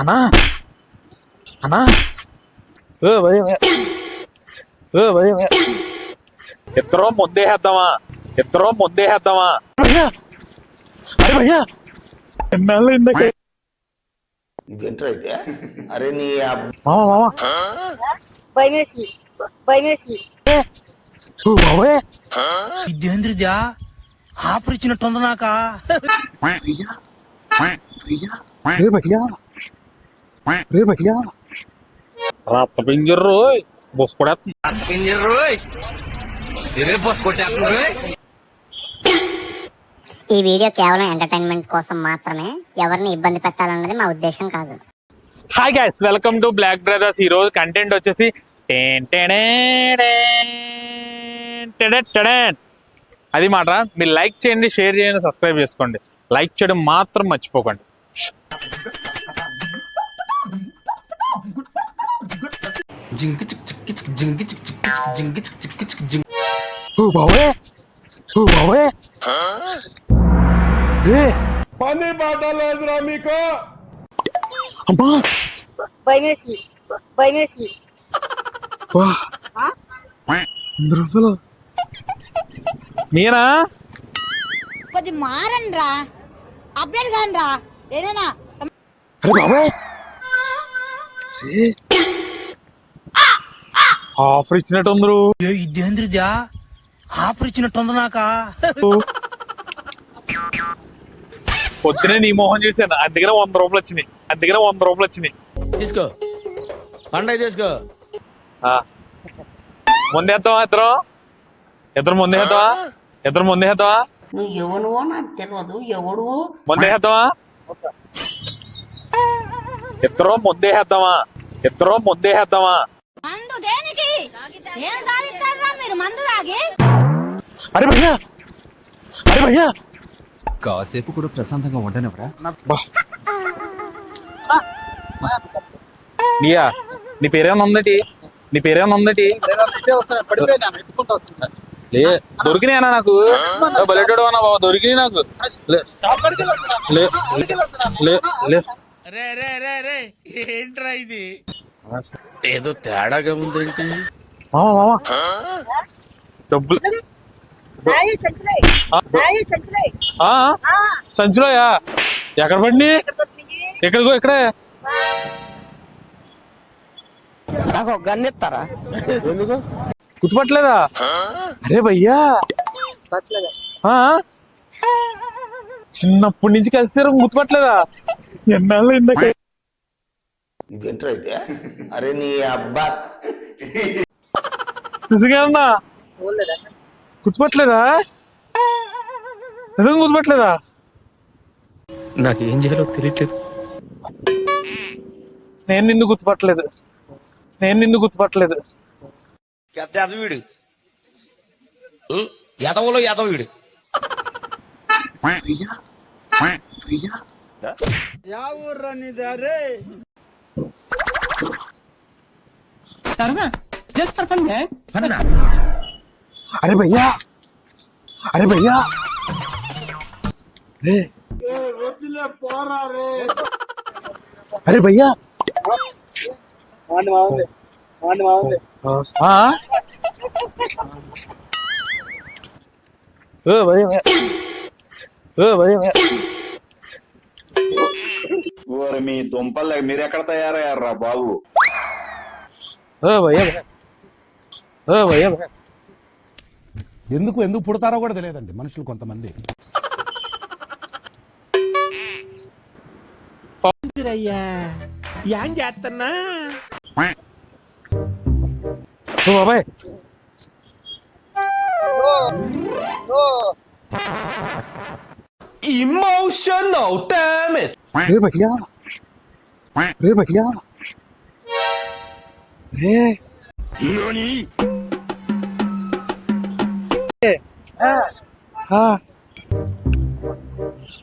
అన్నా అన్నా భయ భయ ఎత్తరో ముందేద్దామా భయ్యా అరే భయ్యా ఎన్నాళ్ళు ఇందాక ఇదేంట్రా అయితే అరే నీ మామ భయమేసింది ఇదేంద్రిజా ఆఫర్ ఇచ్చినట్టుంది నాక రే భయ్యా రత్త పింజరు బొస్ కూడా ఈ వీడియో కేవలం ఎంటర్టైన్మెంట్ కోసం మాత్రమే, ఎవరిని ఇబ్బంది పెట్టాలన్నది మా ఉద్దేశం కాదు. Hi guys, welcome to Block Brothers. ఈ రోజు కంటెంట్ వచ్చేసి అది మాట. మీరు లైక్ చేయండి, షేర్ చేయండి, సబ్స్క్రైబ్ చేసుకోండి. లైక్ చేయడం మాత్రం మర్చిపోకండి. పని బాట లేదురా మీకు. అమ్మా భయమేసింది మీరా కొద్ది మారండి రా, అప్డేట్ కాని రా ఏదైనా. అరే బాబాయ్ ఆఫర్ ఇచ్చినట్టు అందరూ. ఇదేంద్రిజా ఆఫర్ ఇచ్చినట్టుంది నాక పొద్దునే నీ మోహన్ చూశాను, అందుకనే 100 రూపాయలు వచ్చినాయి. తీసుకో పండగ తీసుకో. ముందేద్దామా? ఇద్దరు ముందేద్దామా? నువ్వు ఎవనువో నాకు తెలియదు. ఎవడు ముందేద్దామా? ఇద్దరు ముందేద్దామా? మందు దేనికి? ఏం సాధిస్తారా మీరు మందు తాగి? అరే భయ్యా కాసేపు కూడా ప్రశాంతంగా ఉండనివ్వరా? నీయా నీ పేరేమన్నా ఉందటి? లే దొరికినాయనా నాకు. బలెటోడు అన్నా బాబా, దొరికినాయి నాకు. ఏంట్రా ఇది? ఏదో తేడాగా ఉందేంటి? మామ డబ్బులు సంచులోయా? ఎక్కడ పడిని? ఇక్కడే నాకు ఒక గన్ ఇస్తారా? ఎందుకు గుర్తుపట్టలేదా? అరే భయ్యా చిన్నప్పటి నుంచి కలిసారు, గుర్తుపట్టలేదా? ఎన్నాళ్ళు ఇందాక. ఇదేంట్రా అయితే అరే నీ అబ్బా నిజంగా గుర్తుపట్టలేదా? నిజంగా గుర్తుపట్టలేదా? నాకు ఏం చేయాలో తెలియట్లేదు. నేను నిన్ను గుర్తుపట్టలేదు. పెద్ద ఎదవీడు, ఎదవలో ఎదవీడు. అరే భయ్యా అరే భయ్యా మీ దుంపల్ మీరు ఎక్కడ తయారయ్యారా బాబు? ఎందుకు పుడతారో కూడా తెలియదండి మనుషులు కొంతమంది. ఏం చేస్తున్నా? బాబాయ్ Emotional damage. రే భయ్యా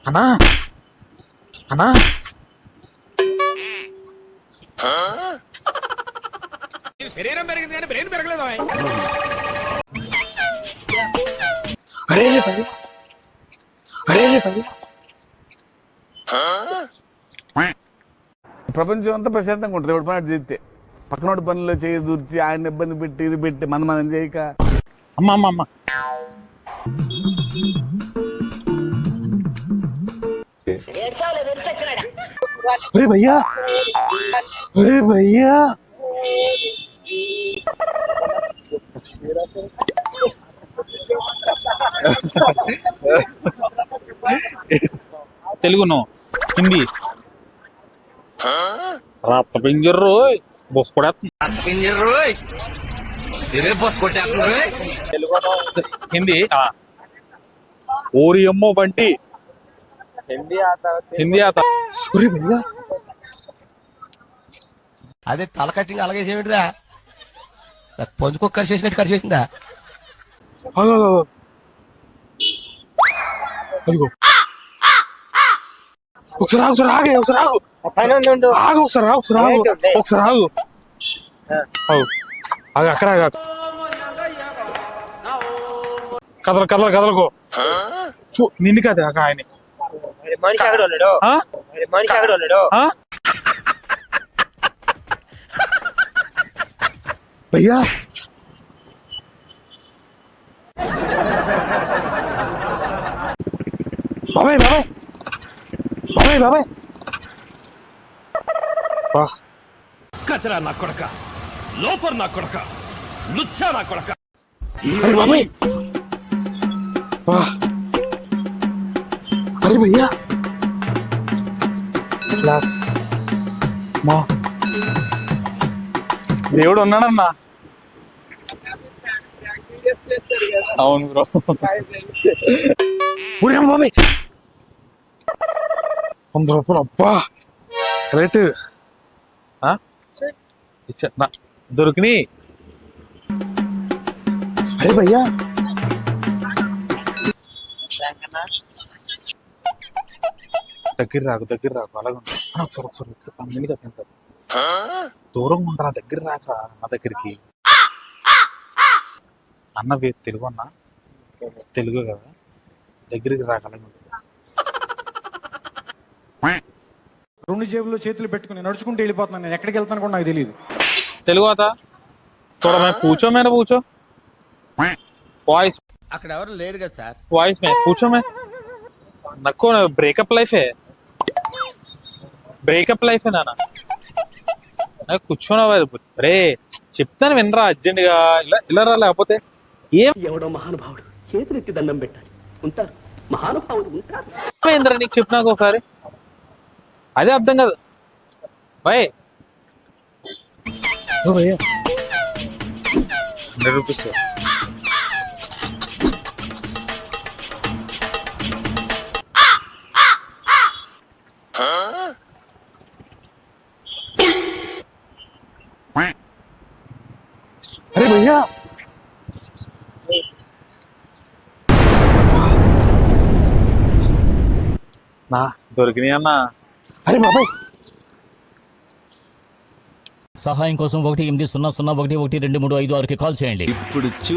అన్నా శరీరం పెరిగింది కానీ బ్రెయిన్ పెరగలేదు. అరే భయ్యా ప్రపంచం అంతా ప్రశాంతంగా ఉంటుంది ఎవరి పని చేస్తే. పక్కనోడి పనుల్లో చేయి దూర్చి ఆయన ఇబ్బంది పెట్టి ఇది పెట్టి మనం చేయక. అమ్మ అమ్మ అమ్మ అరే భయ్యా, అరే భయ్యా, తెలుగును హిందీ రత్త పింజర్రు బొస్ కొడేస్తుంది. హిందీ ఓరి అమ్మో బంటి హిందీ ఆత. అరే భయ్యా, అదే తల కట్టింగ్ అలాగే చేయమిటిదా పొంచుకో కట్ చేసినట్టు కట్ చేసిందా. అదిగో ఒకసారి ఆగు, ఒకసారి ఆగే, ఒకసారి ఆగు, ఆగు, ఒకసారి ఆగు, ఒకసారి ఆగు, ఒకసారి ఆగు, ఆగు, అక్కడ ఆగు. కదలకు నిన్ను కాదు అక్క ఆయన భయ్యా. బాబాయ్ బాబాయ్ బాబాయ్ బాబాయ్ కచరా నా కొడక, లోఫర్ నా కొడక, లుచ్చా నా కొడక. అరే బాబాయ్, అరే భయ్యా, క్లాస్ మా దేవుడు ఉన్నాడన్నా. అవును బ్రో. ఊరే బాబాయ్, 100 రూపాయలు అబ్బా రేటు దొరికినాయి. అరే భయ్యా, దగ్గర రాకు అలాగే ఒకసారి తింటారు. దూరంగా ఉంటారా, దగ్గర రాకరా నా దగ్గరికి. అన్న తెలుగు అన్న, తెలుగు కదా, దగ్గరికి రాక అలాగే. 2 జేబుల్లో చేతులు పెట్టుకుని నడుచుకుంటూ వెళ్ళిపోతున్నాను. నేను ఎక్కడికి వెళ్తాను కూడా నాకు తెలియదు. తెలుగు आता थोड़ा मैं पूछो मेरा पूछो वॉइस అక్కడ ఎవరు లేరు కదా సార్. वॉइस में पूछो मैं नको ब्रेकअप लाइफ है నాన్న నాకు కూర్చోనా. అరే చెప్తాను వినరా అర్జెంట్ గా, ఇలా రా, లేకపోతే ఏం ఎవడో మహానుభావుడు చేతులెత్తి దండం పెట్టాలి, ఉంటారు మహానుభావుడు ఉంటారు. ఏమైందిరా నీకు చెప్పినాక ఒకసారి, అదే అర్థం కాదు. బాయ్ భయ్యా 100 రూపీస్. అరే భయ్యా, నా దొరికినాయి అన్న. అరే బాబాయ్, సహాయం కోసం 18001123556కి కాల్ చేయండి. ఇప్పుడు